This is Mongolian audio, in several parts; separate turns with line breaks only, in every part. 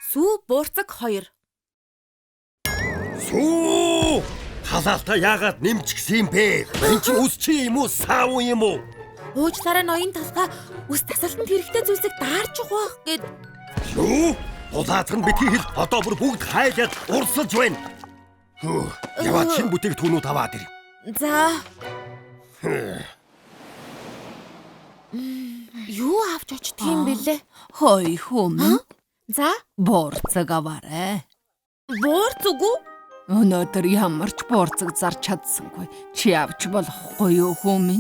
Сүү буурцаг 2.
Сүү! Халаалтаа яагаад нэмчихсэн юм бэ? Энд чинь ус чи юм уу, сав юм уу?
Уучлаарай ноён талхаа ус тасалтанд хэрэгтэй зүйлсийг даарч угаах гэд.
Юу? Улаацхан битгий хэл одоо бүр бүгд хайлаад урсалж байна. Яваад шинэ бүтээгдэхүүнүүд аваад ир.
За. Юу авч очт юм бэлээ?
Хой хүм.
За,
Буурцаг аваарай.
буурцаг уу?
Өнөөдөр ямар ч буурцаг зарч чадсангүй. Чи авч болохгүй юу хүм?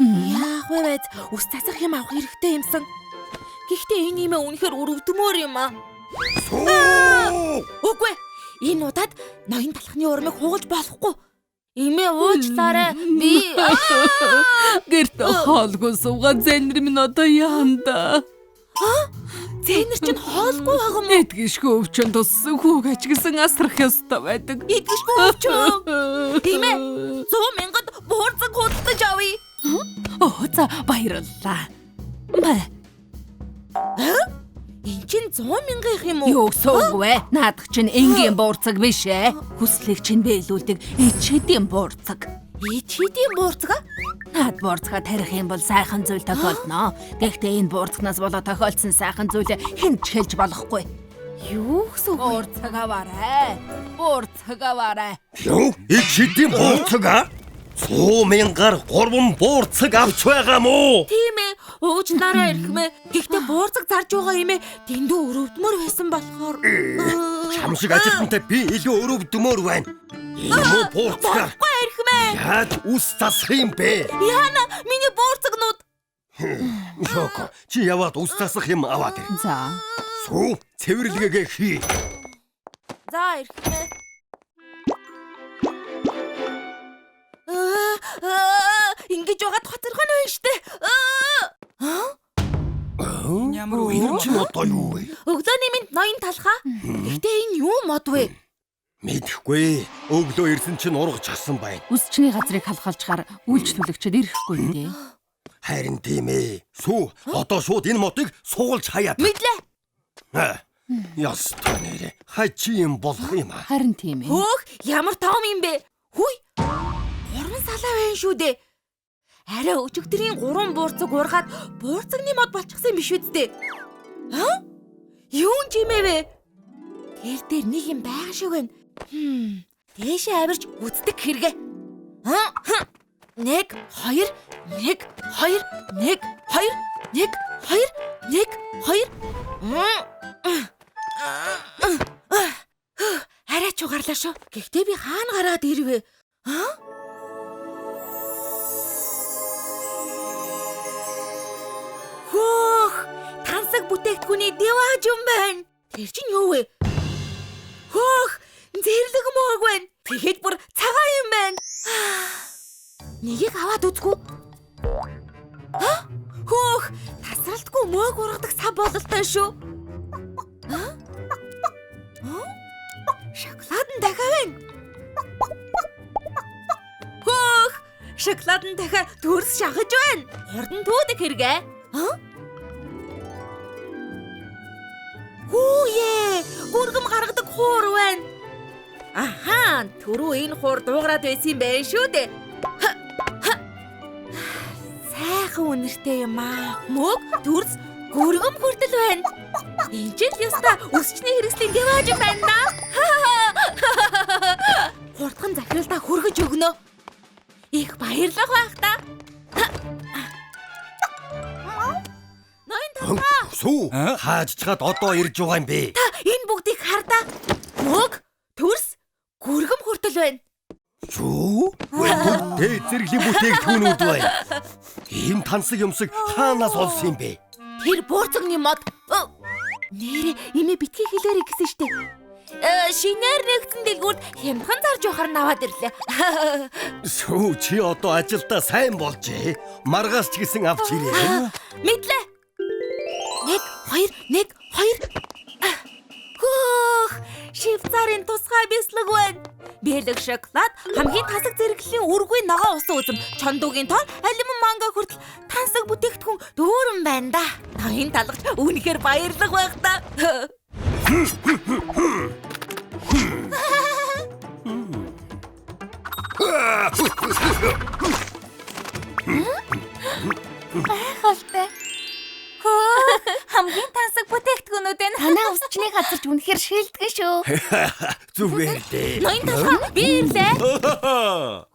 Яах вэ байд? Ус тасах юм авах хэрэгтэй юмсан. Гэхдээ энэ юм үнэхээр өрөвдмөр юм аа.
Сүү!
Үгүй. Энэ удаад ноён талхны урмыг хугалж болохгүй. Имээ уучлаарай. Би
Гэрт хоолгүй суугаад зэнэр минь одоо яанда.
зэнэр чинь хоолгүй байгаа юм уу?
Эдгишгүй өвчин туссан хүүг ачгсан асрах ёстой байдаг.
Идэгшгүй өвчөө. Имээ 100,000-д буурцаг худалдаж авъя.
Оо за баярлалаа.
Энд чинь 100,000 юм уу?
Юу суугүй. Наадах чинь энгийн буурцаг биш ээ. Хүслийг чинь биелүүлдэг ичээдийн буурцаг.
Ичээдийн буурцаг?
Наад буурцгаа тарих юм бол сайхан зүйл тохиолдно. Гэхдээ энэ буурцагнаас болоод тохиолдсон сайхан зүйлээ хэн ч хэлж болохгүй.
Юу гэсэн үг вэ?
Буурцаг аваарай. Буурцаг аваарай.
Юу? Ичээдийн буурцаг аа? 100,000-аар 3 буурцаг авч байгаа мó?
Тийм ээ. Уучлаарай эрхмээ. Гэхдээ буурцаг зарж байгаа юм ээ. Дэндүү өрөвдмөр байсан болохоор.
Чам шиг ажилтнтай би илүү өрөвдмөр байна. Энэ муу буурцаг.
Баггүй эрхмээ.
Яаж ус тасах юм бэ?
Яна, миний буурцагнууд.
Йоко, чи яваад ус тасах юм аваад ир.
За.
Сүү, цэвэрлэгээ хий.
За эрхмээ. Ингэж байгаа хоцорхон байна штэ.
Ямар үйл чинь одоо юу вэ?
Өглөөний минь ноён талхаа. Гэхдээ энэ юу мод вэ?
Мэдэхгүй. Өглөө ирсэн чинь ургачихсан байна.
Үсчний газрыг халахалчаар үйлчлүүлэгчд ирэхгүй дээ.
Харин тийм ээ. Сүү, одоо шууд энэ мотыг суулж хаяад.
Мэдлээ.
Ястаа нэрэ. Хачи юм болох юм аа.
Харин тийм ээ.
Хөөх, ямар том юм бэ? Хүй. 3 салаа байна шүү дээ. Арай өчигдрийн 3 буурцаг ургаад буурцагны мод болчихсон биш үсттэй. Юу юм бэ? Тэр дээр нэг юм байгаа шиг байна. Дээшээ авирч үздэг хэрэгэ. 1 2 1 2 1 2 1 2 1 2 Арай ч угаарлаа шүү. Гэхдээ би хаана гараад ирвэ? Хөөх! Тансаг бүтээгдэхүүний деваж юм байна. Тэр чинь юу вэ? Хөөх! Зэрлэг мөөг байна. Тэгэхэд бүр цагаан юм байна. Нэгийг аваад үзгүй. Хөөх! Тасралтгүй мөөг ургадаг сав бололтой шүү. Шоколад нь дахиад байна. Хөөх! Шоколад нь дахиад төрс шахаж байна. Хурдан туудаг хэрэгэ. Хүүе! Гүргэм гаргадаг хуур байна. Аха, түрүү энэ хуур дуугараад байсан юм байна шүү дээ. Сайхан үнэртэй юм аа. Мөг, төрс, гүргэм хүртэл байна. Энд ч яста өсчний хэрэгслийн деваж юм байна да. Хурдхан захиралдаа хүргэж өгнө. Их баярлах байх та. Ноён талхаа.
Сүү, хааж чад одоо ирж байгаа юм бэ?
Та энэ бүгдийг хардаа. Мөг, төрс, гүргэм хүртэл байна.
Юу? Бүгдээ зэрэглийн бүтээгдэхүүнүүд байна. Ийм тансаг юмсыг хаанаас олсон юм бэ?
Тэр буурцагны мод. Нэрээ имээ битгий хэлээрэй гэсэн штэ. Шинээр нэгдсэн дэлгүүрт хямдхан зарж явахаар наваад ирлээ.
Сүү, чи одоо ажилдаа сайн болжээ. Маргаас ч гэсэн авч ирээ.
Мэдлээ. 1 2 1 2. Хөөх! Швейцарын тусгай бяцлаг байна. Бэлэг шоколад, хамгийн тасаг зэрэглэлийн үргүй ногоо усан үзэм, чондуугийн тоо, алиман манго хүртэл тансаг бүтээгдэхүүн дүүрэн байна да. Ноён талгач үнэхээр баярлах байх та. Хайхалтай. Хамгийн тансаг бүтээгдэхүүнүүд энэ.
Танаа усчны газарч үнэхээр шилдэгэн шүү.
Зүгээр дээ.
Ноён талхаа би ирлээ.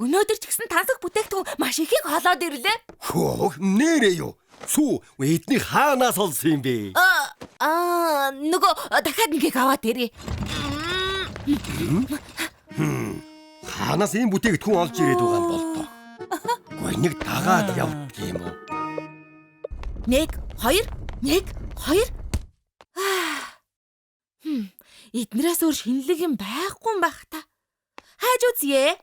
Өнөөдөр ч гэсэн тансаг бүтээгдэхүүн маш ихийг холоод ирлээ.
Хөө нэрээ юу? Сүү эдний хаанаас олсон юм бэ?
Нөгөө дахиад нэгийг аваад ирээ.
Хаанаас ийм бүтээгдэхүүн олж ирээд байгаа юм бол тоо. Гой нэг дагаад явдаг юм уу?
1 2 1 2. Эднээс өөр шинэлэг юм байхгүй юм байх та. Хайж үзье.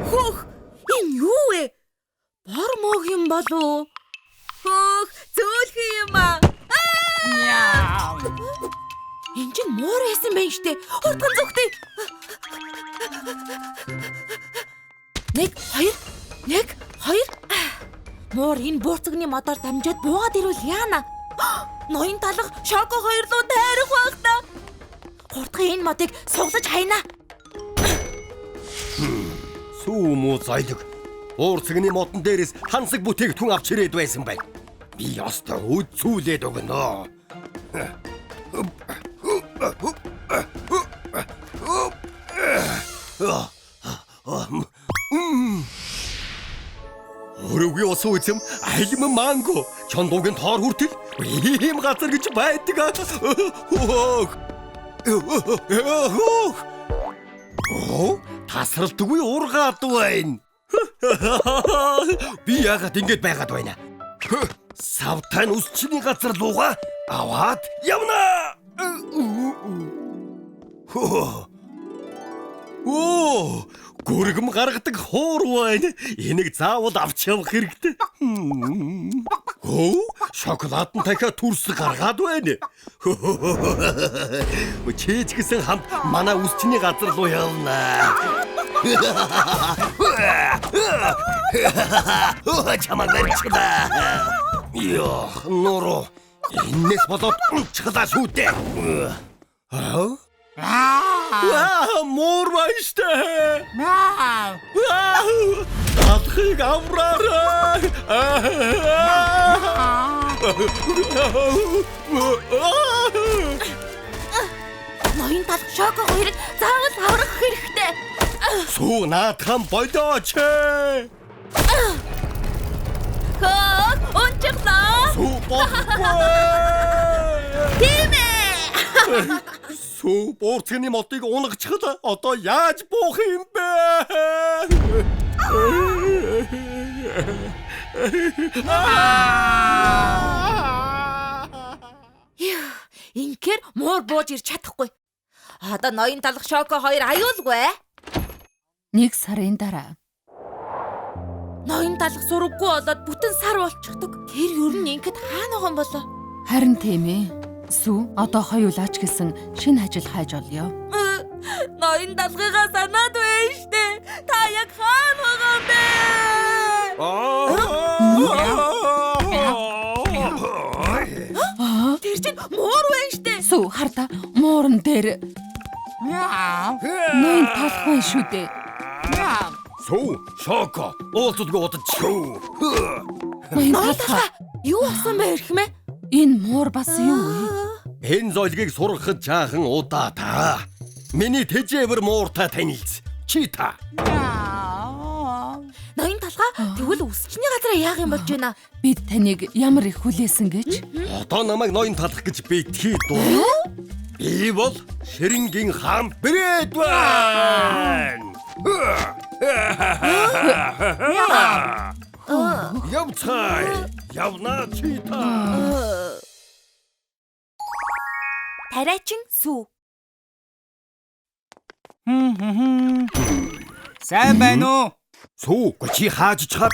Хөх, энэ юу вэ? Бор мог юм болов? Хөх, зөөлхөн юм аа. Энд чинь муур байсан байх штэ. Хурдхан зүгтээ. 1 2 1 2. Муур энэ буурцагны модоор дамжаад буугаад ирвэл яана? Ноён талах шоко хоёр руу тайрах байх та. Хурдхан энэ модыг суглаж хайна.
Сүү муу зойлог. Уурцагны модон дээрээс хансаг бүтээгдэхүүн авч ирээд байсан бай. Би ястаа үзүүлээд өгнө. Өрөөгийн ус үзэм айлм манго чондуугийн тоор хүртэл ийм газар гэж байдаг. Тасралтгүй ургаад байна. Би яагаад ингэж байгаад байна? Савтан усчны газар луга аваад явна. Оо, гүргэм гаргадаг хуур байна. Энийг заавал авч явах хэрэгтэй. Оо, шоколадн дахиад төрс гаргаад байна. Чиж гэсэн хамт манай усчны газар руу явна. Чамаа барьчихлаа. Ёо, нуруу. Энэс болоод унцглаа шүү дээ. Муур байштай. Алхыг авраарай.
Ноён талх шоко хоёрыг заавал аврах хэрэгтэй.
Сүү наадхан болооч.
Хөө, унчихлаа.
Сүү бохгүй.
Тийм ээ.
Сүү буурцагны модыг унгачхад одоо яаж буух юм бэ?
Инхээр муур бууж ирч чадахгүй. Одоо ноён талх шоко хоёр аюулгүй.
1 сарын дараа.
Ноён талх сураггүй болоод бүтэн сар болчихдог. Тэр ер нь ингээд хаана байгаа юм болоо?
Харин тийм ээ. Сүү одоо хоёулаач гэсэн шинэ ажил хайж олё.
Ноён талхыгаа санаад байна штэ. Та яг хаана байгаа юм бэ? Тэр чинь муур байна штэ.
Сүү харта муурн дээр. Ноён талх байна шүү дээ.
Сүү шоко уулзалгүй удаж.
Ноён
Ноён
талх.
талхаа юу болсон бэ хэрхмэ?
Энэ муур бас юу вэ?
Энэ зойлгийг сургахад жаахан удаа та. Миний тэжээвэр мууртай танилц. Чи та.
Ноён талхаа тэгвэл үсчний газараа яах юм болж байна?
Бид таныг ямар их хүлээсэн гэж?
Одоо намайг ноён талах гэж битгий дуу. Би бол Шэрэнгийн хаан Брэдван. Явцай. Явна чи та.
Тариачин сүү.
Сайн байна уу?
Сүү чи хааж чад.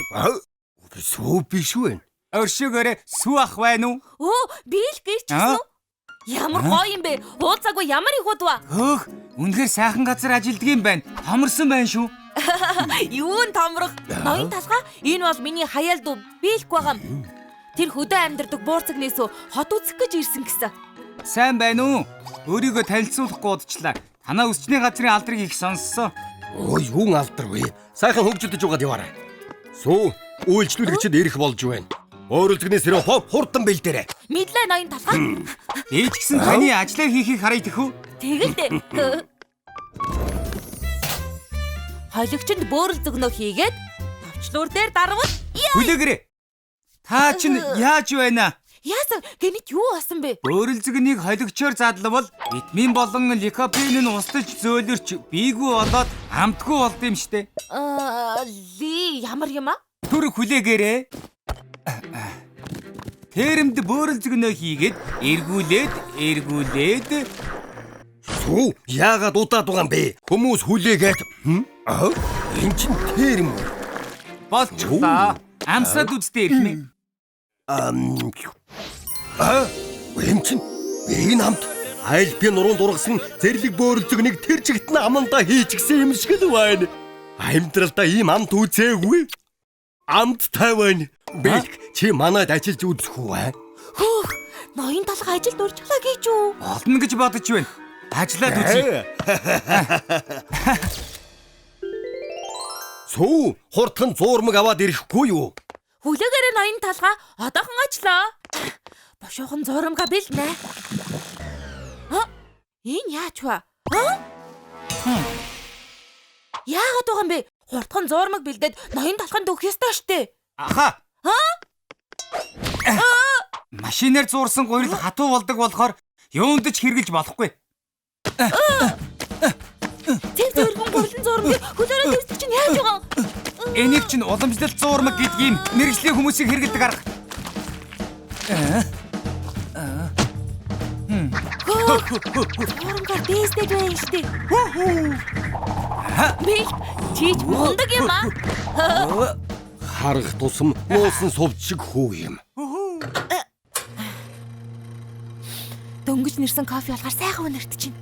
Сүү биш үү?
Өршөөгөөрэ сүү ах байна уу?
Оо, би л гэрч гисэн үү? Ямар гоё юм бэ? Уулзаагүй ямар их удаа.
Хөөх, үнэхээр сайхан газар ажилдаг юм байна. Томорсон байна шүү.
Юун томрох? Ноён талхаа энэ бол миний хаяал дүү. Би л байгаа юм. Тэр хөдөө амьдардаг буурцагнээс хот үзэх гэж ирсэн гэсэн.
Сайн байна уу? Өөрийгөө танилцуулахгүй удчлаа. Танаа өсчний газрын алдрыг их сонссон.
Өө юун алдар вэ? Сайхан хөгжөлдөж угаад яваарай. Сүү, үйлчлүүлэгчид ирэх болж байна. Өөрөлдөгний сироп хурдан бэлдээрэй.
Мэдлээ ноён талхаа.
Ээж гисэн таны ажлаа хийхийг харъя тэхүү.
Тэгэлдэ. Хойлагчинд бөөрөл зөгнөө хийгээд товчлуур дээр дарвал
Хүлээгээрэй. Та чинь яаж байна?
яасан гэнэт юу басан бэ?
Бөөрөл зөгнийг холигчоор задлавал витамин болон ликопен нь устж зөөлөрч биегүү болоод амтгүй болд юм штэ.
Ли ямар юм аа?
Түр хүлээгээрэй. Тэрэнд бөөрөл зөгнөө хийгээд эргүүлээд
Сүү, яагаад удаад байгаа юм бэ? Хүмүүс хүлээгээд. Энэ чинь тэр юм уу?
болчихлоо. Амсаад үзтээ ирэх нэ.
Энэ чинь энэ хамт айл би нуруунд ургасан зэрлэг бөөрөлцөгнийг тэр чигт нь амандаа хийчихсэн юм шиг л байна. Амьдралдаа ийм амт үзээгүй. Амт тавина. Бэлг чи манайд ажиллаж үзэх үү?
Хөөх, ноён талхаа ажилд урьжглаа гэж үү?
Болно гэж бодож байна. Ажиллаад үзье.
Сүү, хурдхан зуурмаг аваад ирэхгүй юу?
Хүлээгээрээ ноён талхаа одоохон ажиллаа. Бошоохон зурамга бэлнэ. Энэ яач вэ? Яагаад байгаа юм бэ? Хурдхан зуурмаг бэлдээд ноён талханд өгөх ёстой штэ.
Аха. Машинаар зуурсан гурил хатуу болдог болохоор юунд ч хэрглэж болохгүй.
Тэг зөргөн гурлан зуурмаг хөлөөрөө төвсөж чинь яаж байгаа?
Энийг чинь уламжлалт зуурмаг гэдэг юм мэргэжлийн хүмүүсийг хэргэлдэг арга.
Зуурмгаар дээстэй байна штэ. Би чийч мундаг юм аа.
Харах тусам нуусан сувд шиг хүү юм.
Дөнгөж нэрсэн кофе болохоор сайхан үнэрт чинь.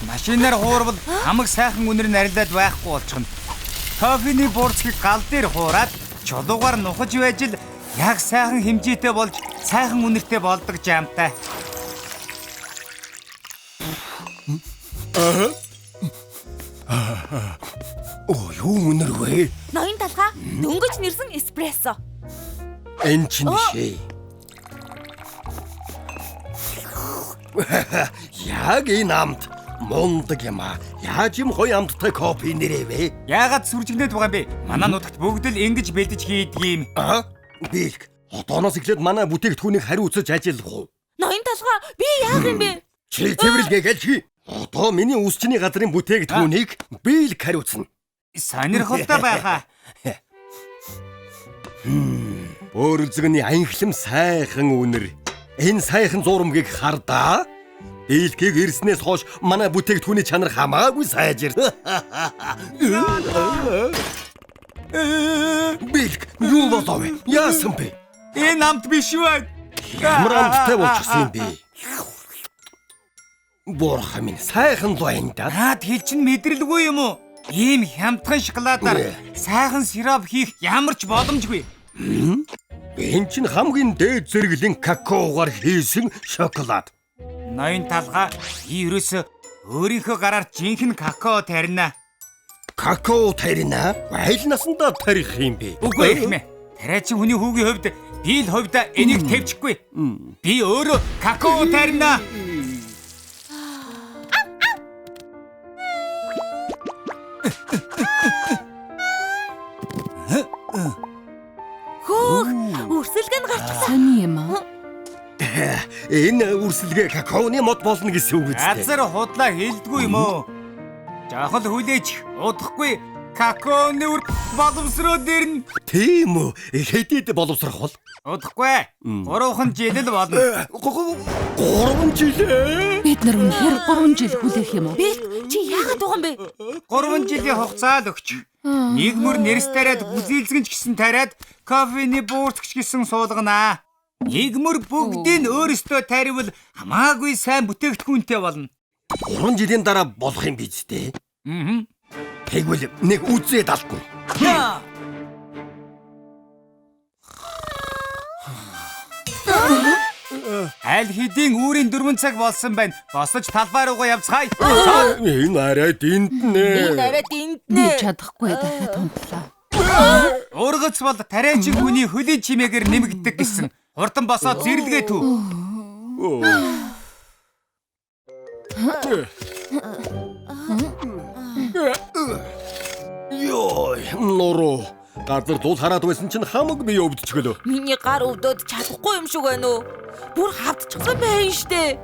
Машинаар хуурвал хамаг сайхан үнэр нарилаад байхгүй болчихно. Кофений бурцгийг гал дээр хуураад чулуугаар нухаж байж л яг сайхан хэмжээтэй болж сайхан үнэртэй болдог жамтай.
Юу үнэр вэ?
Ноён талхаа дөнгөж нэрсэн эспрессо.
Энэ чинь шээ. Яг энэ амт мундаг юм аа. Яаж юм гоё амттай кофе нэрээвэ?
Яагаад сүржигнээд байгаа юм бэ? Манай нутагт бүгд л ингэж бэлдэж хийдэг юм.
Бэлг. Одооноос эхлээд манай бүтээгдэхүүнийг хариу үзэж ажиллах уу?
Ноён талхаа би яах юм бэ?
Чи цэвэрлэгээ гэлж. Одоо миний үсчний газрын бүтээгдэхүүнийг бэлг хариуцна.
Сонирхолтой байхаа.
Бөөрөлзөгний анхлам сайхан үнэр. Энэ сайхан зурамгийг хардаа. Бэлгийг ирснээс хойш манай бүтээгдэхүүний чанар хамаагүй сайжир. Бэлг юу болов вэ? Яасан бэ?
Энэ амт биш үү?
Ямар амттай болчихсон юм бэ? Бурхан минь сайхан байна да.
Наад хэл чинь мэдрэлгүй юм уу? Ийм хямдхан шоколадаар сайхан сироп хийх ямар ч боломжгүй.
Энэ чинь хамгийн дээд зэрэглэн какаогаар хийсэн шоколад.
Ноён талхаа ерөөсө өөрийнхөө гараар жинхэнэ какао тарина.
Какао тарина? Айл насандаа тарих юм бэ?
Үгүй эхмэ. Тариачин хүний хүүгийн хувьд би л хувьд энийг тавьчихгүй. Би өөрөө какао тарина.
Хөөх, үрсэлгэн гарчихсан.
Сони юм аа.
Энэ үрсэлгээ какаоны мод болно гэсэн үг үстэй.
Газар худлаа хэлдэггүй юм уу? Жахал хүлээж удахгүй какаоны үр боломжроод ирнэ.
Тийм үү? Хэдийд боловсрох бол?
Удахгүй. 3 жил л болно.
3 жил.
Бид нар үнэхээр 3 жил хүлээх юм уу?
Би чи яагаад байгаа юм бэ?
3 жилийн хугацаа л өгч. Нэг мөр нэрс тариад бүзийлзгэнч гэсэн тариад кофений буурцгч гэсэн суулганаа. Нэг мөр бүгдийг өөрөөсөө таривал хамаагүй сайн бүтээгдэхүүнтэй болно.
3 жилийн дараа болох юм биз дээ. Тэгвэл нэг үзээд алдна.
Аль хэдийн үүрийн 4 цаг болсон байна. Босож талбай руугаа явцгаая.
Энэ арай динтнэ.
Би чадахгүй дахиад хөндлөө.
Ургац бол тариачин хүний хөлийн чимээгээр нэмэгддэг гэсэн. Хурдан босоод зэрлэгээ төв.
Йой, нуруу. Газар тул хараад байсан чинь хамаг би өвдчихлөө.
Миний гар өвдөд чадахгүй юм шиг байна уу? Бүр хавдчихсан байна штэ.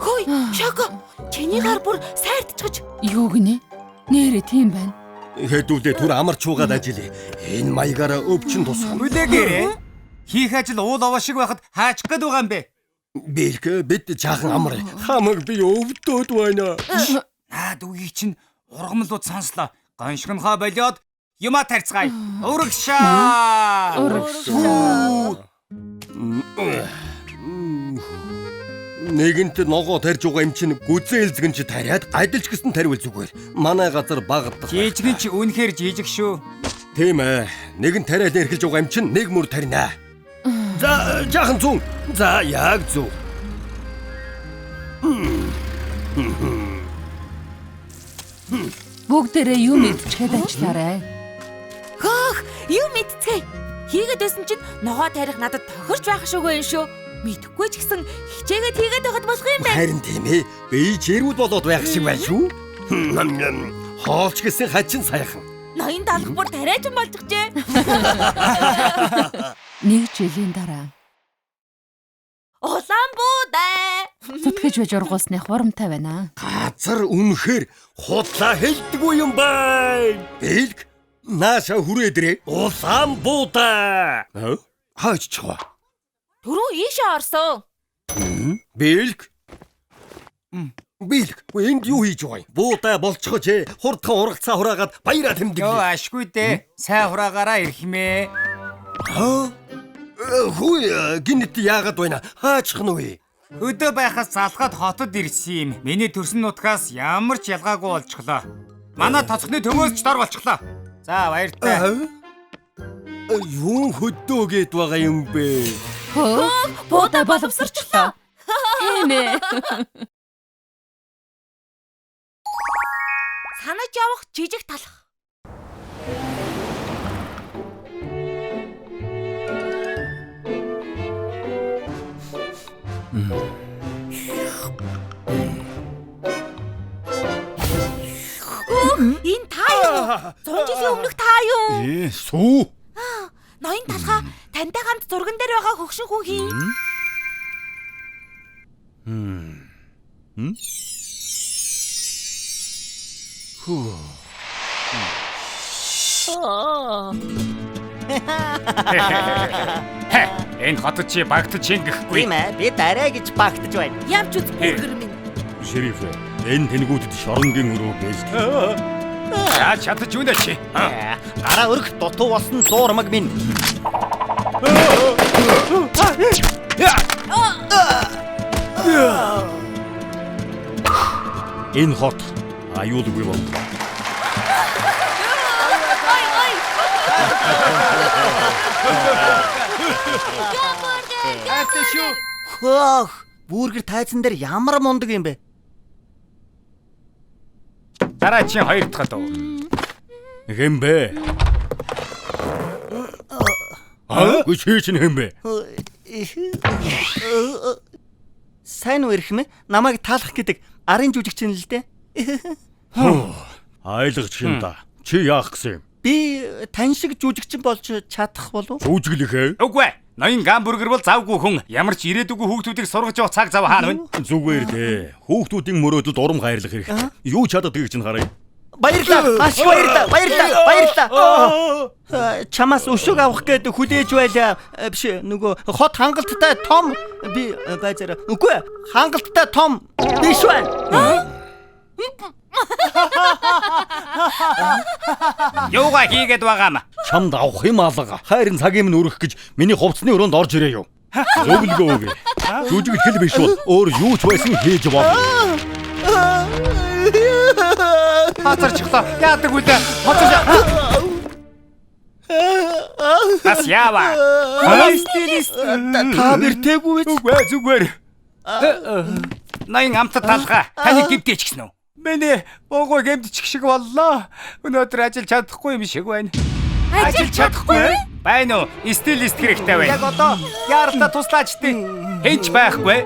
Хөөе, Шоко. Чиний гар бүр сайртчихж.
Юу гинэ? Нэрээ тийм байна.
Хэдүүлээ түр амарч уугаад ажиллая. Энэ маягаараа өвчин тусах.
Үлээгээрээ. Хийх ажил уул овоо шиг байхад хаачих гээд байгаа юм бэ?
Бэлк бид жаахан амар. Хамаг би өвдөд байна.
Наад үгийг чинь ургамлууд сонслоо. Гоншгонхоо болоод юма тарцгаая. Урагшаа.
Нэгэнт ногоо тарж байгаа юм чинь гүзээ элзгэн чи тариад адилж гисэн таривал зүгээр. Манай газар багаддаг.
Жижигэн чи үнэхээр жижиг шүү.
Тийм ээ. Нэгэн тариад эрхэлж байгаа юм чинь нэг мөр тарина. За жаахан зүүн. За яг зүү.
Бүгдээрээ юу мэдчихэд ажиллаарай.
Хөөх, юу мэдцгээе. Хийгээд байсан чинь ногоо тарих надад тохирч байх шүүгүй юм шүү. Мэдхгүй ч гэсэн хичээгээд хийгээд байхад болох юм байна.
Харин тийм ээ. Би жирүүд болоод байх шиг байна шүү. Хоолч гэсэн хачин сайхан.
Ноён даалгавар тариачин болчихжээ.
Нэг жилийн дараа
Улаанбуудаа.
зүтгэж байж ургуулсны хурамтай байна.
Газар үнэхээр худлаа хэлдэггүй юм байна. Бэлг нааша хүрээдрээ Улаанбуудаа. Хаач чгаа.
Түрүү ийшээ орсон.
Бэлг. Бэлг, энд юу хийж байгаа юм? Буудаа болчихож хурдхан ургацаа хураагаад баяраа тэмдэг.
Йоо ашгүй дээ. Сайн хураагаараа ирхмээ.
Хөөе, гинэт яагаад байна? Хаачих нь вэ?
Өдөө байхаас залгаад хотод ирсэн юм. Миний төрсөн нутгаас ямар ч ялгаагүй болчихлоо. Манай тоцохны төмөөс ч дор болчихлоо. За баяртай.
Юу хөдөөгээд байгаа юм бэ?
Буудаа боловсрчлоо. Тийм ээ.
Санаж явах жижиг талах. Энэ та юу? 100 жилийн өмнөх та юу?
Сүү.
Ноён талхаа тантай хамт зурган дээр байгаа хөгшин хүн хин.
Энэ хотод чи багтаж ингэхгүй.
Тийм ээ, би дараа гэж багтаж байна.
Явж үз бүргэр минь.
Шериф, энэ тэнэгүүдэд шоронгийн өрөө бэлг.
За чадаж юу нэ чи?
Гараа өрх дутуу болсон зуурмаг минь.
Энэ хот аюулгүй бол.
Хайртай шүү.
Хөөх, бүргэр тайзан дээр ямар мундаг юм бэ?
Дараа чи хоёр дахь дөө.
Хэм бэ? Гүчээ чинь хэм бэ?
Сайн уу ирэх мэ? Намайг таалах гэдэг арын жүжигч юм л дээ.
Айлгч юм да. Чи яах гэсэн юм?
Би тань шиг жүжигчин болж чадах болов?
Жүжиглэхээ.
Үгүй. Ноён гамбургер бол завгүй хүн. Ямар ч ирээдүгөө хүүхдүүдийг сургаж явах цаг зав хаана вэ?
Зүгээр дээ. Хүүхдүүдийн мөрөөдөлд урам хайрлах хэрэгтэй. Юу чаддгийг чинь харъя.
Баярлалаа. Маш баярлалаа. Чамаас өшөөг авах гээд хүлээж байлаа. Биш нөгөө хот хангалттай том би байзаараа. Үгүй хангалттай том биш байна.
Юугаа хийгээд байгаа юм?
Чамд авах юм алга. Хайрын цагийн минь өрөх гэж миний хувцсны өрөөнд орж ирээ юу? Зөвлөгөө өгье. Жүжиг хэл биш бол өөр юу ч байсан хийж болно.
Хацарчихлаа. Яадаг үлээ. Хоцож. Бас яава. Стилист.
Та нар тэггүй биз?
Үгүй зүгээр. Ноён амтад талхаа. Таны гимтээч гисэн үү? Миний уугүй гэмтчих шиг боллоо. Өнөөдөр ажиллаж чадахгүй юм шиг байна. Ажиллаж чадахгүй? Байна уу? Стилист хэрэгтэй байна. Яг одоо яаралтай туслаач тий. Хинч байхгүй.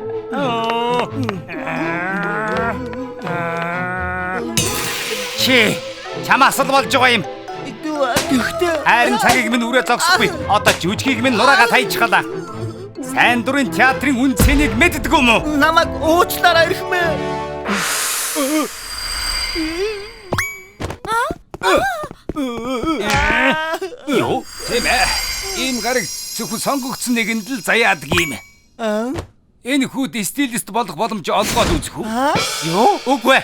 Чи чамаас л болж байгаа юм.
Тэгтээ
Хайрын цагийг минь үрээ зогсохгүй. Одоо жүжигийг минь нураагаа тайчихлаа. Сайн дурын театрын үн цэнийг мэддэг юм уу?
намайг уучлаарай эрхмээ.
Юу? Тийм ээ. Ийм гараг зөвхөн сонгогдсон нэгэнд л заяадаг юм. Энэ хүүд стилист болох боломж олгоод үзэх үү? Юу? Үгүй.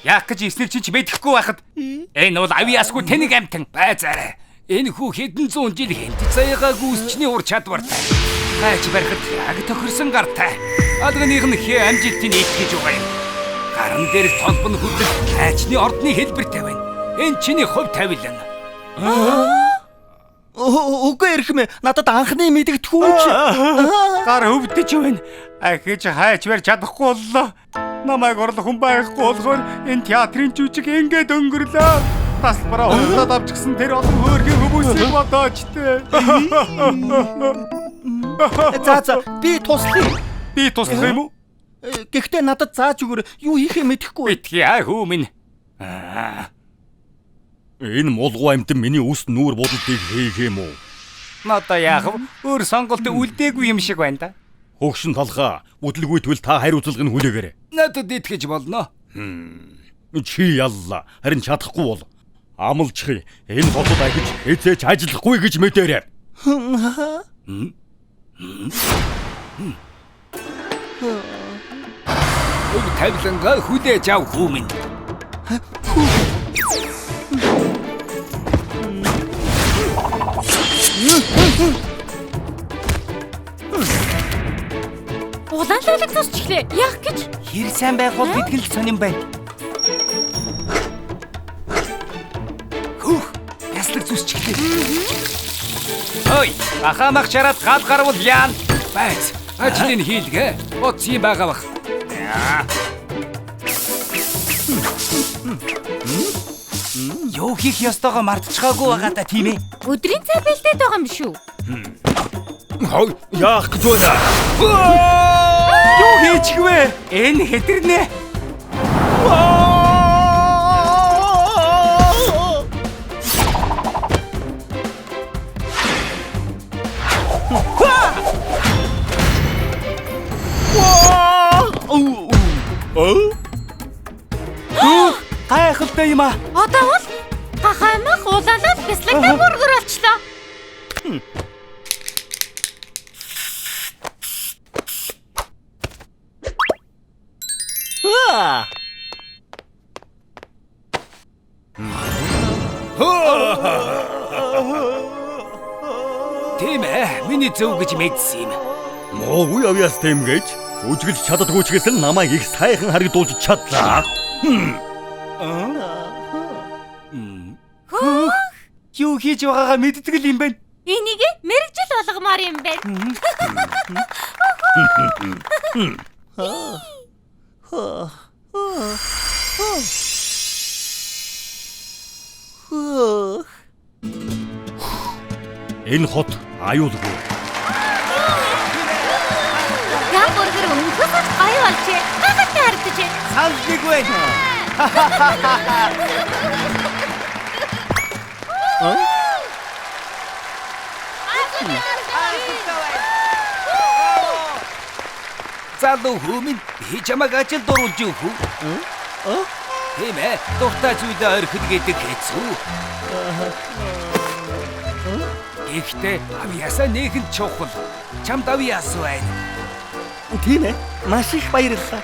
Яах гэж эснэр чинь ч мэдэхгүй байхад. Энэ бол авьяасгүй тэнэг амтан байцаарай. Энэ хүү хэдэн зуун жил хэмтэж заяагаагүй үсчний ур чадвартай. Хайч барихад яг тохирсон гартай. Алганых нь хээ амжилтыг итгэж байгаа юм. Гаран дээр толбон хөдөл хайчны ордны хэлбэртэй байна. Энэ чиний хувь тавилан.
Үгүй эрхмээ. Надад анхны мэдэгдэхүү чи.
Гар өвдөж байна. Ахиж хайч барь чадахгүй боллоо. Намайг орлох хүн байхгүй болохоор энэ театрын жүжиг ингээд өнгөрлөө. Тасалбараа хурдаад авчихсан тэр олон хөөргийн хүмүүсийг бодооч тээ.
За би туслая.
Би туслах юм уу?
Гэхдээ надад зааж өгөр юу хийхээ мэдэхгүй.
Битгий хүү минь.
Энэ мулгуу амтан миний үст нүүр бодолтыг хийх юм уу?
Надаа яах вэ? Өөр сонголт үлдээгүй юм шиг байна да.
Хөгшин талхаа бүтлгүй тэгвэл та хариуцлагыг хүлээгээрэй.
Надад итгэж болно.
Чи ялла харин чадахгүй бол амлчих энэ хотод ахиж хэзээч ажиллахгүй гэж мэдээрэй.
Өг тавилангаа хүлээж ав хүү минь.
Улаанлуулаг тусчихлээ. Яах гэж?
Хэр сайн байх бол бидгэн л сонирн байна. Хүүх, яслаг зүсчихлээ. Ой, ахамах чараад гал гарвал яан. Байц. Ажлын хийлгээ. Боц юм байгаа бах. Юу хийх ёстойгоо мартчихаагүй байгаа да тийм ээ.
Өдрийн цай бэлдээд байгаа юм шүү.
Хой, яах гэж байна?
Юу хийчих вэ? Энэ хэтэрнэ. Гайхалтай юм аа.
Одоо бол гахаймах улаалал бяслагтай бүргэр болчлоо.
Тийм ээ, миний зөв гэж мэдсэн юм.
Моогүй авьяас тэмгэж үжиглж чаддаггүй ч гэсэн намайг их сайхан харагдуулж чадлаа.
Юу хийж байгаагаа мэддэг л юм байна.
Энийг мэрэгжил болгомоор юм байна.
Энэ хот аюулгүй.
Яа бүргэр өнгөс гоё болжээ. Хагастай харагдаж байна.
Саналыг байна. Залуу хүмүүс хижамаг ажилд оруулж өгөх үү? Тийм ээ, дуртай зүйлээ орхид гэдэг хэцүү. Ихтэй авьяасаа нэгэн чухал. Чамд авьяас байна.
Тийм ээ. Маш их баярлалаа.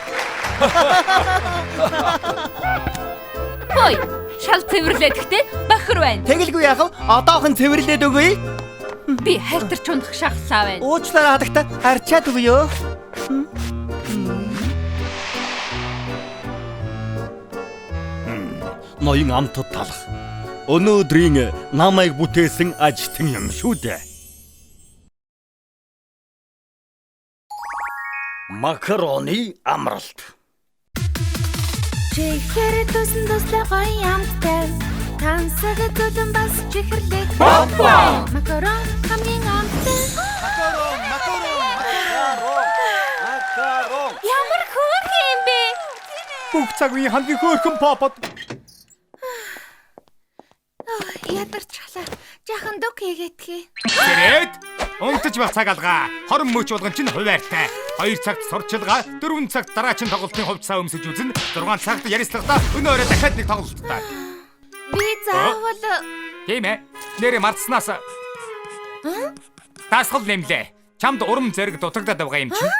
Хөөе, шал цэвэрлээд гэхдээ бахар байна.
Тэгэлгүй яах вэ? Одоохон цэвэрлээд өгье.
Би хальтарч унах шахлаа байна.
Уучлаарай хадагта харчаад өгье.
Ноён амтад талах. Өнөөдрийн намайг бүтээсэн ажтэн юм шүү дээ. Макароны амралт.
Чихэр тусан туслах гоё амттай. Тансаг төлөн бас чихэрлэг. Макарон хамгийн амттай.
Макарон.
Ямар хөөрхөн юм бэ?
Бүх цаг үеийн хамгийн хөөрхөн попод.
Ядарчлаа. Жахан дөг хийгээдхий.
Тэрэд унтаж байх цаг алгаа. Хорон мөч болгон чинь хуваартай. 2 цагт сурчилгаа, 4 цагт дараачин тоглолтын хувцас өмсөж үзэн, 6 цагт ярилцлагатаа өнөө өрөө дахиад нэг тоглолттой.
Би заавал
Тийм ээ. Нэрээ мартснаас. Тасгал нэмлээ. Чамд урам зэрэг дутагдаад байгаа юм чинь.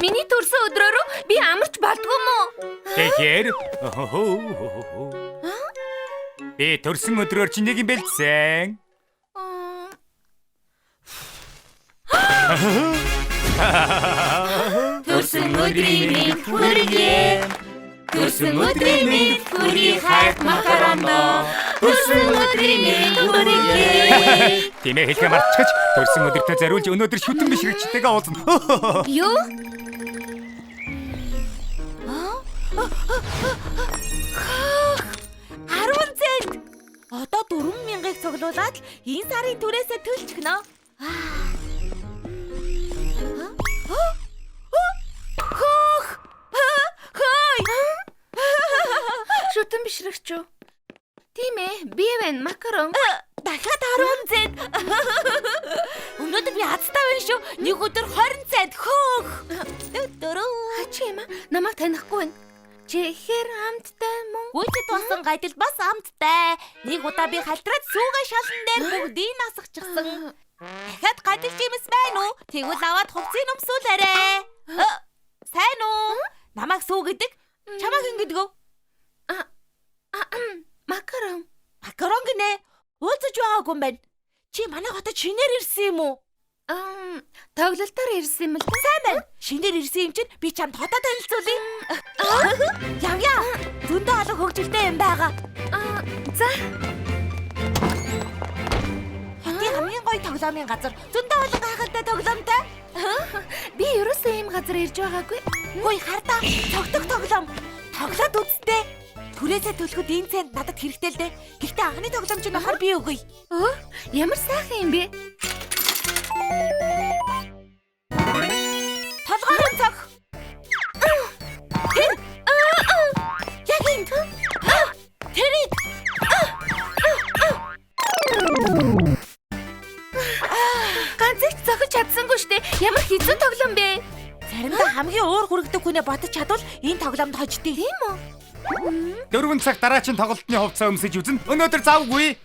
миний төрсөн өдрөөрөө би амарч болдгоо мó.
Тэгэхээр би төрсөн өдрөөр чи нэг юм бэлдсэн.
Төрсөн өдрийн хүрээ. Төрсөн өдрийн хүрээ хайр макароно. Төрсөн өдрийн хүрээ.
Тийм ээ хэлхээ мартчихж төрсөн өдөртөө зориулж өнөөдөр шүтэн бишрэгчтэйгээ уулзна.
Юу?
10 цент. Одоо 4,000-ыг цуглуулад энэ сарын түрээсээ төлчихнө. Хөөй.
Шүтэн бишрэгч үү? Тийм ээ, би байна макарон.
Дахиад 10 цент. Өнөөдөр би азтай байна шүү. Нэг өдөр 20 цент. Хөөх.
Чи юм аа? Намайг танихгүй байна. Чихэр амттай мөн.
Гүйцэд болсон гайдал бас амттай. Нэг удаа би халтраад сүүгээ шалан дээр бүгдийг насгачихсан. Дахиад гайдал жимс байна уу? Тэгвэл аваад хувцсыг өмсүүлээрэй. Сайн уу? Намайг сүү гэдэг. Чамайг ин гэдэг үү?
Макарон.
Макарон гинэ. Уулзаж байгаагүй юм байна. Чи манай хотод шинээр ирсэн юм уу?
Тоглолтоор ирсэн юм л.
Сайн байна. Шинээр ирсэн юм чинь би чамд хотод танилцуулъя. Явъя. Зөндөө олон хөгжилтэй юм байгаа.
За.
Хотын хамгийн гоё тоглоомын газар. Зөндөө олон гайхалтай тоглоомтой.
Би ерөөсөө ийм газар ирж байгаагүй.
Хөөе хардаа. Тогтох тоглоом. Тоглоод үзтээ. Түрээсээ төлөхөд энэ цент надад хэрэгтэй л дээ. Гэхдээ анхны тоглоом чинь нохор би үгүй.
Ямар сайхан юм бэ?
Толгойн цог. Яг энэ. Тэрийг.
Ганцыг зохиж чадсангүй штэ. Ямар хэцүү тоглоом бэ?
Заримдаа хамгийн уур хүрэгдэг хүнээ бодож чадвал энэ тоглоомд хождгийг.
Тийм үү?
4 цаг дараачин тоглолтын хувцас өмсөж үзэн. Өнөөдөр завгүй.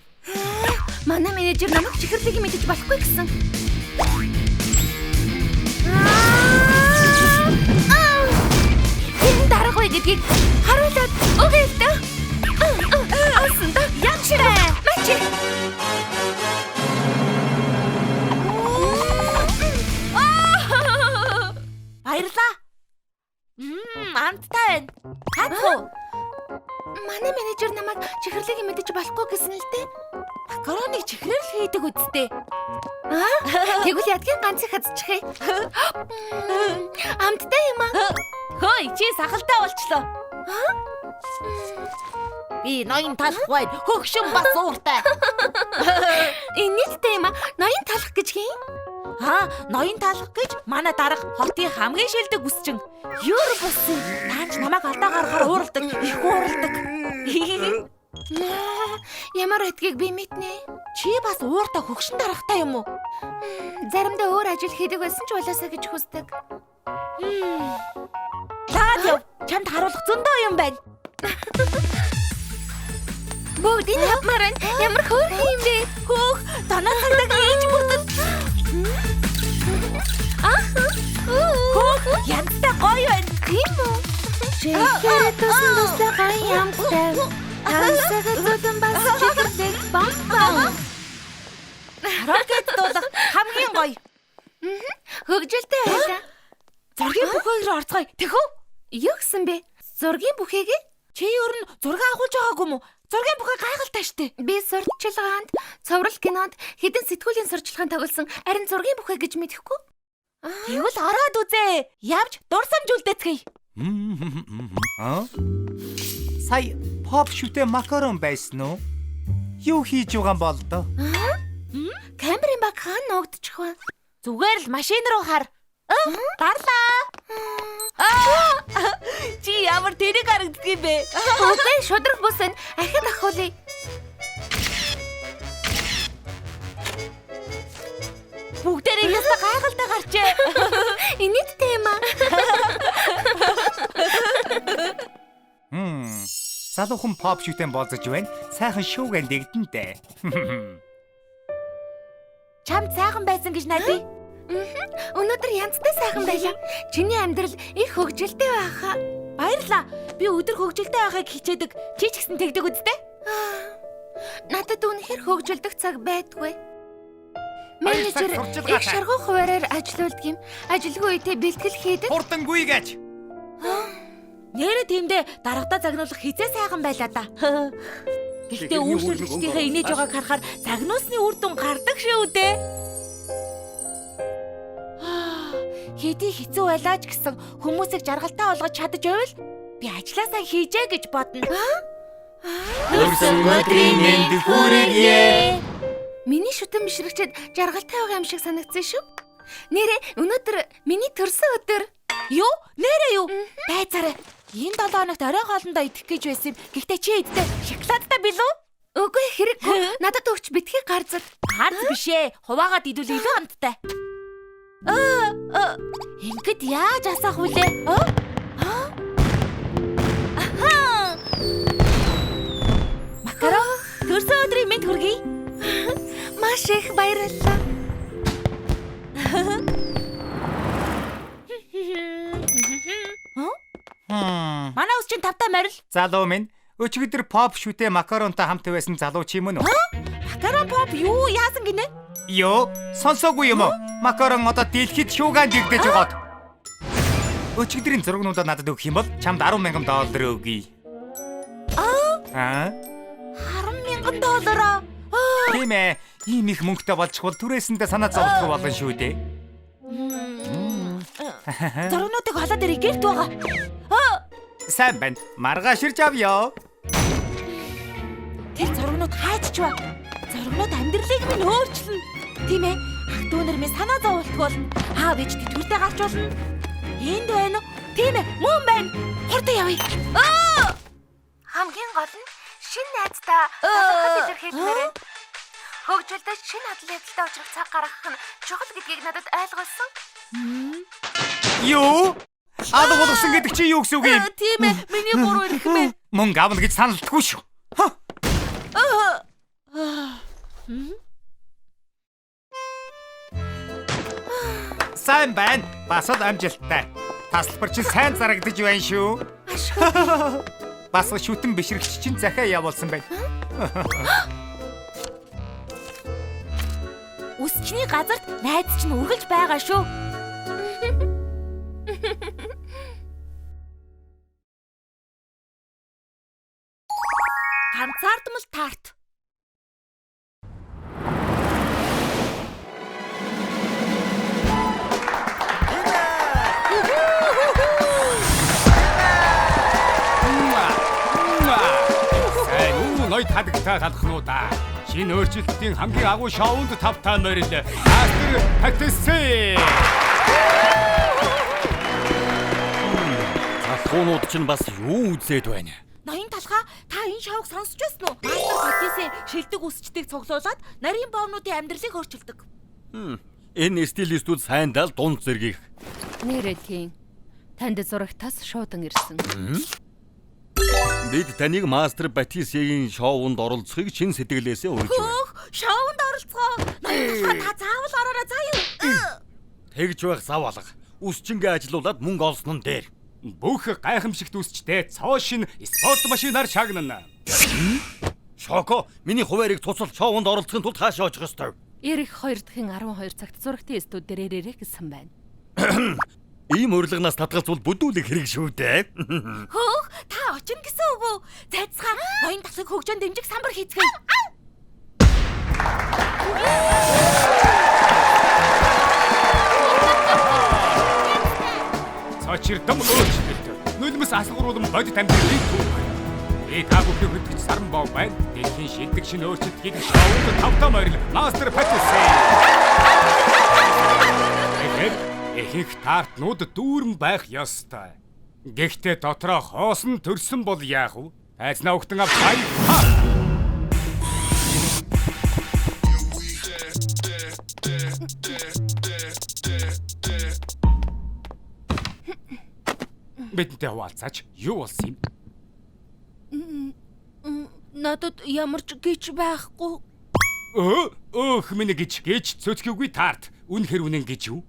Манай менежер намайг чихэрлэг мэдэж болохгүй гэсэн. Энэ дараагүй гэдгийг харуулад өгөө л дээ. Асан да ячраа. Мачи.
Баярлаа. Амттай байна. Хатуу.
Манай менежер намайг чихэрлэг мэдэж болохгүй гэсэн л дээ.
Макароныг чихрэл хийдэг үсттэй.
Тэгвэл ядгийн ганцыг хазчихъя. Амттай юм аа.
Хөөе, чи сахалтай болчлоо. Би ноён талах байна. Хөгшин бас ууртай.
Энэ нийтдээ юм аа. Ноён талах гэж хин?
Ноён талах гэж манай дарга хотын хамгийн шилдэг үсчин. Юурбус. Наач намайг алдаа гаргахаар уурладаг. Их уурладаг.
Ямар этгийг би мэднэ.
Чи бас ууртай хөгшин даргатай юм уу?
Заримдаа өөр ажил хийдэг байсан ч болоосаа гэж хүсдэг.
Лаад яв. Чамд харуулах зөндөө юм байна.
Бүгдийг хавмаар байна. Ямар хөөрхөн юм бэ?
Хөөх, танаа цагдаг ээж бүтэн. Хөөх, янзтай гоё байна.
Тийм үү? Чихэр тусан туслах гоё амттай. Тансаг төлөн бас чихэрлэг бомбом.
Рокет дуулах хамгийн гоё.
Хөгжилтэй байлаа.
Зургийн бүхээг рүү орцгоё. Тэхүү?
Юу гэсэн бэ? Зургийн бүхээгээ?
Чи ер нь зураг агуулж байгаагүй мó? Зургийн бүхэй гайхалтай штэ.
Би сурталчилгаанд, цоврал кинонд, хэдэн сэтгүүлийн сурчлагын тоглосон. Харин зургийн бүхэй гэж мэдэхгүй.
Тэгвэл ороод үзээ. Явж дурсамжуулдэцгээе.
Сая pop шүтээ макарон байсан уу? Юу хийж байгаа юм бол доо?
Камерын баг хаан нуугдчих вэ? Зүгээр л машин руу хар. Гарлаа. Чи ямар тэрэг харагддаг юм бэ? Үгүй шудраг бус энэ. Ахид ахуулъя. Бүгдээрээ яста гайхалтай гарчээ. Инээдтэй юм аа.
Залуухан pop шүтэн болзож байна. Сайхан шүүгэн дэгдэнтэй.
Чамд сайхан байсан гэж найдаа. Өнөөдөр янзтай сайхан байлаа. Чиний амьдрал их хөгжилтэй байхаа. Баярлаа. Би өдөр хөгжилтэй байхыг хичээдэг. Чи ч гэсэн тэгдэг үстэй. Надад үнэхээр хөгжилдөх цаг байдгүй. Менежер их шаргуу хуваараар ажилуулдаг юм. Ажилгүй үедээ бэлтгэл хийдэг.
Хурдангүй гэж.
Нэрэ тиймдээ дарагтаа загнуулах хизээ сайхан байлаа да. Гэхдээ үйлчлэгчдийнхээ инээж байгааг харахаар загнуусны үр дүн гардаг шүү дээ. Хэдий хэцүү байлаа ч гэсэн хүмүүсийг жаргалтай болгож чадаж байвал би ажилласаа хийжээ гэж бодно.
Өрсөн өдрийн мэнд хүргэе.
Миний шүтэн бишрэгчэд жаргалтай байгаа юм шиг санагдсан шүү. Нэрэ өнөөдөр миний төрсөн өдөр. Юу? Нэрэ юу? Байцаарай. Энэ 7 хоногт орой хоолндоо идэх гэж байсан юм. Гэхдээ чи иддэг шоколадтай билүү? Үгүй хэрэггүй. Надад өгч битгий гарзал. Гарз биш ээ. Хуваагаад идвэл илүү амттай. Ингээд яаж асаах вүлээ? Макаро, төрсөн өдрийн мэнд хүргэе. Маш их баярлалаа. Манай ус чинь тавтай морил.
Залуу минь өчигдөр pop шүтээ макаронтой хамт байсан залуу чи мөн үү?
Макарон pop юу яасан гинэ?
Йоо, сонсоогүй юм уу? Макарон одоо дэлхийд шуугаан дэгдэж байгаад. Өчигдрийн зургнуудаа надад өгөх юм бол чамд $10,000 өгье.
$10,000.
Тийм ээ. Ийм их мөнгөтэй болчихвол түрээсэндээ санаа зовлох болно шүү дээ.
Зургнуудыг холоод ирэх гэрт байгаа.
Сайн байна. Маргааширч авъя.
Тэр зургнууд хайччваа. Зургнууд амьдралыг минь өөрчилнө. Тийм ээ. Ах дүүнэр минь санаа зовлох болно. Аав ээж тэтгэвртэй гарч болно. Энд байна уу? Тийм ээ. Мөн байна. Хурдан явъя. Хамгийн гол нь шинэ найздаа талархал илэрхийлмээр. Хөгжилдөө шинэ хадгалын явдалтай уулзах цаг гаргах нь чухал гэдгийг надад ойлгуулсан.
Юу? Алга болгосон гэдэг чи юу гэсэн үг юм?
Тийм ээ. Миний буруу ирэх мэ.
Мөнгө авна гэж саналтгүй шүү. Сайн байна. Бас л амжилттай. Тасалбар чинь сайн зарагдаж байна шүү. Бас шүтэн бишрэгч чинь захиа явуулсан байна.
Үсчний газарт найз чинь үргэлж байгаа шүү. Ганцаардмал тарт.
Ной тадагтай талхнуудаа. Шинэ өөрчлөлтийн хамгийн агуу шоунд тавтай морил. Мастер Патиссе.
Залхуунууд чинь бас юу үзээд байна?
Ноён талхаа та энэ шоуг сонсч байсан уу? Мастер Патиссе шилдэг үсчдийг цуглуулад нарийн боомнуудын амьдралыг өөрчилдөг.
Энэ стилистүүд сайн дал дунд зэргийг.
Нэрээ тийм. Танд зурагтаас шуудан ирсэн.
Бид таныг Мастер Патиссегийн шоунд оролцохыг чин сэтгэлээсээ урьж байна.
Шоунд оролцгоо. Ноён талхаа та заавал ороорой заа юу?
Тэгж байх зав алга. Үсчингээ ажилуулад мөнгө олсон нь дээр.
Бүх гайхамшигт үсчтэй цоо шин спорт машинаар шагнана.
Шоко, миний хуваарийг туцалж шоунд оролцохын тулд хаашаа очих ёстой?
Ирэх 2 дахин 12 цагт зурагтын студ дээр ирээрэй гэсэн байна.
Ийм урилганаас татгалзвал бүдүүлэх хэрэг шүү дээ.
Хөөх, та очино гэсэн үг үү? Зайцгаа ноён талхыг хөгжөөнд дэмжих самбар хийцгээе.
цочирдом өөрчлөлт. Нулимс асгууруулан бодит амьдралыг түүх. Би та бүхний хөдөлгч Саран Бов байна. Дэлхийн шилдэг шинэ өөрчлөлт хийх шоунд тавтаа морил мастер Патисей. Ихэнх таартнууд дүүрэн байх ёстой. Гэхдээ дотроо хоосон төрсөн бол яах вэ? Айзнаа өгтөн авч хай. Бидэнтэй хуваалцаач. Юу болсон юм?
Надад ямар ч гэж байхгүй.
Өөх минь гэж цөцгийгүй таарт. Үнэхэр үнэн гэж юу?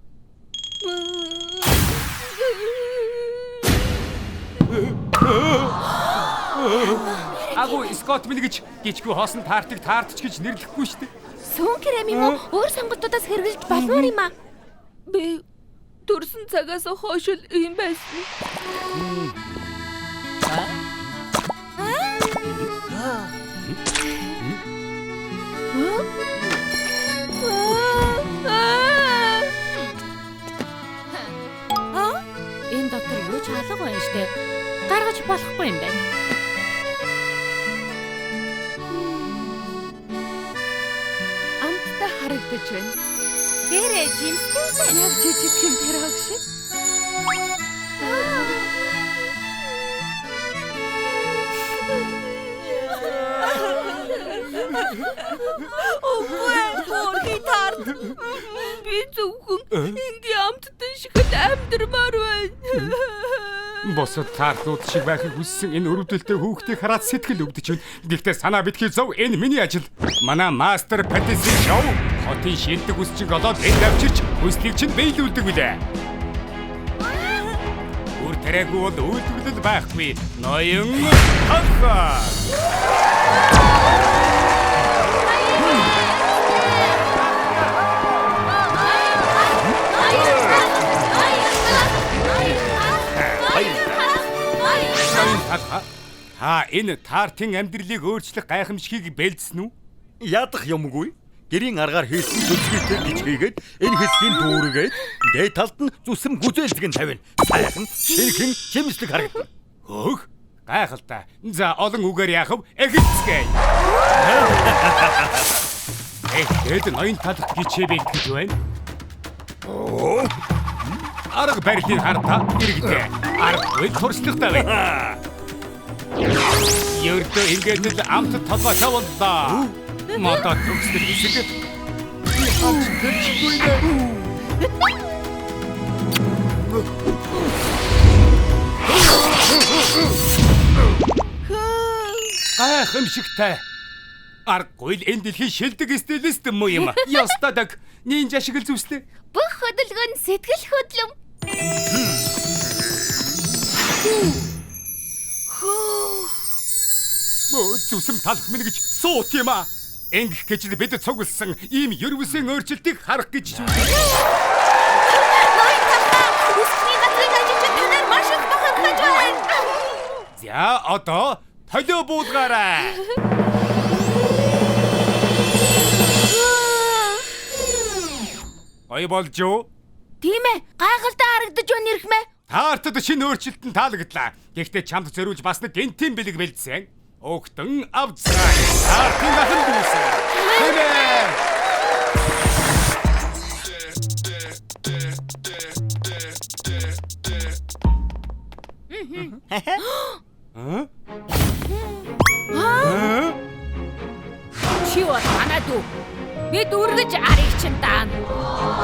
Агуу Скот минь гिचгүй хоосон таартыг таартч гэж нэрлэхгүй шүү дээ.
Сүүн крем юм уу? Өөр сонголтуудаас хэрэгжилж болмоор юм аа. Би төрсөн цагаас хойш л юм байсан. Энэ дотор юу ч алга байна штэ. Гаргаж болохгүй юм байна. Амттай харагдаж байна. Гэрээ жимстэй яг жижиг юм тэрэг шиг. Ой, тарт. Би зөвхөн ингийн амттай шиг амьдрмаар байна.
Босод таартууд шиг байхыг хүссэн энэ өрөвдөлтөй хүүхдийг хараад сэтгэл өвдөж байна. Гэхдээ санаа битгий зөв энэ миний ажил. Манай мастер Патисей шоу хотын шилдэг үсчиг олоод энэ авчирч хүслийг чинь биелүүлдэг билээ. Үр тариагүй бол үйлдвэрлэл байхгүй. Ноён хаа. Та энэ таартын амьдралыг өөрчлөх гайхамшигыг бэлдсэн үү?
Ядах юмгүй. Гэрийн аргаар хийсэн зүсгийтэй гэж хийгээд энэ хэсгийн дүүргээд дээд талд нь зүсэм гүзээлзэг нь тавина. Сайхан шинхэн чимслэг харагдана.
Хөөх гайхалтай. За олон үгээр яахав эхэлцгээе. Тэгэд ноён талд гिचээ бэлтгэж байна. Арга барилын хартаа иргэдэ. Аргагүй туршлагатай байна. Ердөө ингээд л амт толгой тавууллаа. Мата төгсдөр хэсэгэд. Амт төрчихгүй нэ. Гайхамшигтай. Аргагүй л энэ дэлхийн шилдэг стилист юм юм. Ястадаг нинжа шиг л зүслээ.
Бүх хөдөлгөөн сэтгэл хөдлөм.
Зүсэм талах минь гэж суут юм аа. Ингэх гэж л бид цугласан ийм ервөсөн өөрчлөлтийг харах гэж шүү.
Үсний газрын ажилчид танаар маш их бахархаж байна.
За одоо толио буулгаарай. Ой болж юу?
Тийм ээ, гайхалтай харагдаж байна ирхмээ.
Таартад шинэ өөрчлөлтөнд таалагдлаа. Гэхдээ чамд зориулж бас нэг гентийн бэлэг бэлдсэн. Өгтөн авцгаа. Таартын ахын дүүсэн.
Чи бол манад уу? Бид үргэж арыг чин даана.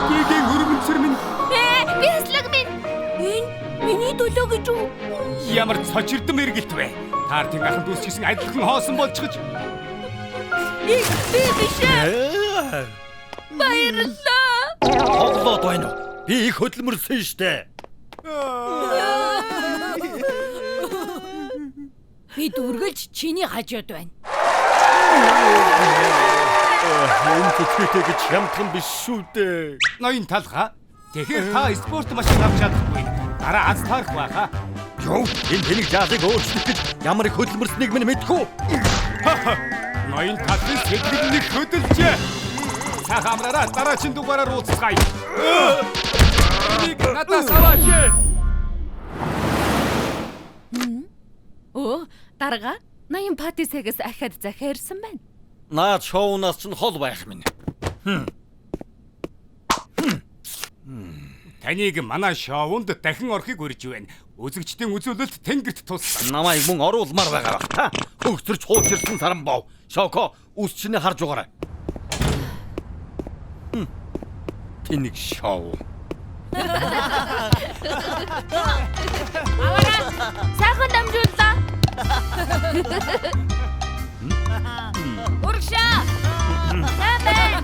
Бигийн хөрмөнцөр минь.
Би хэслэг минь. Энэ миний төлөө гэж үү?
Ямар цочирдом эргэлт вэ? Таартын ахын дүүс гэсэн адилхан хоосон болчихж.
Би биш ээ. Баярлалаа.
Тоглоод байна уу? Би их хөдөлмөрлсөн штэ.
Бид үргэлж чиний хажууд байна.
Энэ төчгөтэй гэж хямдхан биш шүү дээ.
Ноён талха. Тэгэхээр та спорт машин авч чадахгүй. Дараа аз таарах байхаа.
Юу? Энэ тэнийг жаалыг өөрчлөх гэж ямар их хөдөлмөрснийг минь мэдгүй.
Ноён талхын сэтгэлийг хөдөлжээ. Та хамраараа дараагийн дугаараар уулзцгаая. Энийг надаас аваач.
дарга 80 патисагаас ахаад захиарсан байна.
Наад шоунаас ч хол байх минь.
Таныг манай шоунд дахин орохыг урьж байна. Үзэгчдийн үзүүлэлт тэнгэрт туссан.
Намайг мөн оруулмаар байгаа бах та. Хөгсөрч хуучирсан Саранбов. Шоко үс чиний харж угаарай. Тэнэг шоу.
Аваараа сайхан дамжууллаа. Урагшаа. Сайн байна.